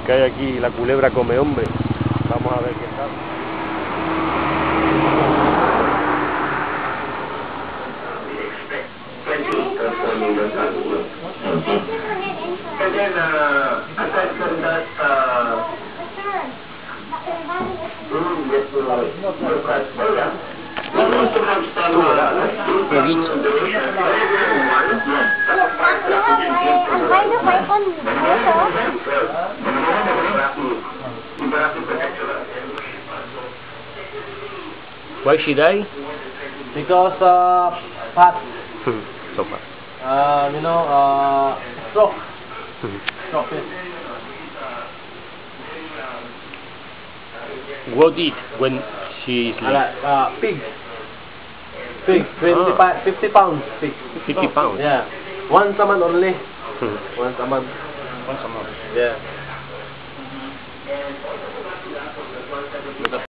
que hay aquí, la culebra come hombre. Vamos a ver qué tal. Why she die? Because fat. So far. Stroke. Stroke. What eat when she is Pig. Pig. 50 pounds. Pig. 50 pounds? Yeah. Once a month only. Once a month. Once a month. Yeah.